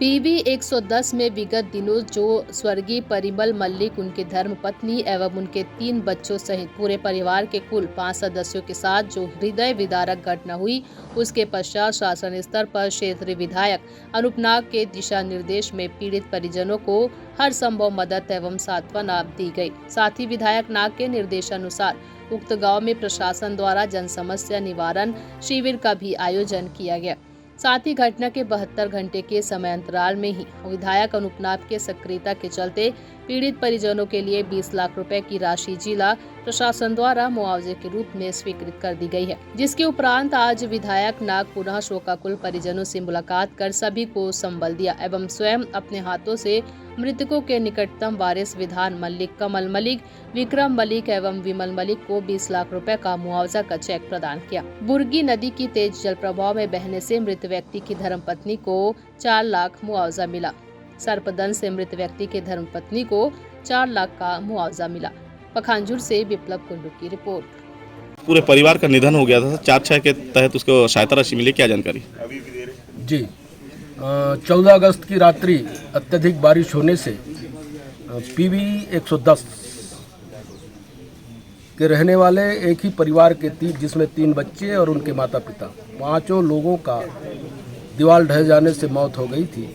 PV 110 में विगत दिनों जो स्वर्गीय परिमल मल्लिक, उनकी धर्मपत्नी एवं उनके 3 बच्चों सहित पूरे परिवार के कुल 5 सदस्यों के साथ जो हृदय विदारक घटना हुई, उसके पश्चात शासन स्तर पर क्षेत्रीय विधायक अनूप नाग के दिशा निर्देश में पीड़ित परिजनों को हर संभव मदद एवं सांत्वना दी गई। साथ ही विधायक नाग के निर्देशानुसार उक्त गाँव में प्रशासन द्वारा जन समस्या निवारण शिविर का भी आयोजन किया गया। साथ ही घटना के 72 घंटे के समय अंतराल में ही विधायक अनूप नाग के सक्रियता के चलते पीड़ित परिजनों के लिए 20 लाख रुपए की राशि जिला प्रशासन द्वारा मुआवजे के रूप में स्वीकृत कर दी गई है, जिसके उपरांत आज विधायक नाग पुनः शोकाकुल परिजनों से मुलाकात कर सभी को संबल दिया एवं स्वयं अपने हाथों से मृतकों के निकटतम वारिस विधान मल्लिक, कमल मलिक, विक्रम मलिक एवं विमल मलिक को 20 लाख रुपए का मुआवजा का चेक प्रदान किया। बुर्गी नदी की तेज जल प्रवाह में बहने से मृत व्यक्ति की धर्मपत्नी को 4 लाख मुआवजा मिला। सर्पदंश से मृत व्यक्ति के धर्मपत्नी को 4 लाख का मुआवजा मिला। पखांजूर से विप्लव कुंडू की रिपोर्ट। पूरे परिवार का निधन हो गया था, 4/6 के तहत उसको सहायता राशि मिली, क्या जानकारी? जी 14 अगस्त की रात्रि अत्यधिक बारिश होने से पीवी 110 के रहने वाले एक ही परिवार के जिसमें 3 बच्चे और उनके माता पिता, 5 लोगों का दीवार ढह जाने से मौत हो गई थी।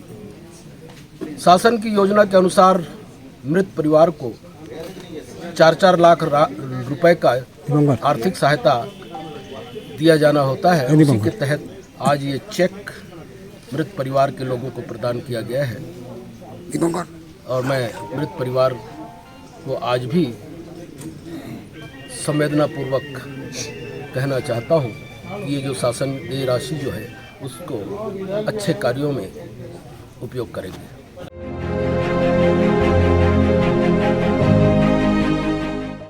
शासन की योजना के अनुसार मृत परिवार को 4-4 लाख रुपए का आर्थिक सहायता दिया जाना होता है। उसी के तहत आज ये चेक मृत परिवार के लोगों को प्रदान किया गया है और मैं मृत परिवार को आज भी संवेदनापूर्वक कहना चाहता हूँ कि ये जो शासन ये राशि जो है उसको अच्छे कार्यों में उपयोग करेंगे।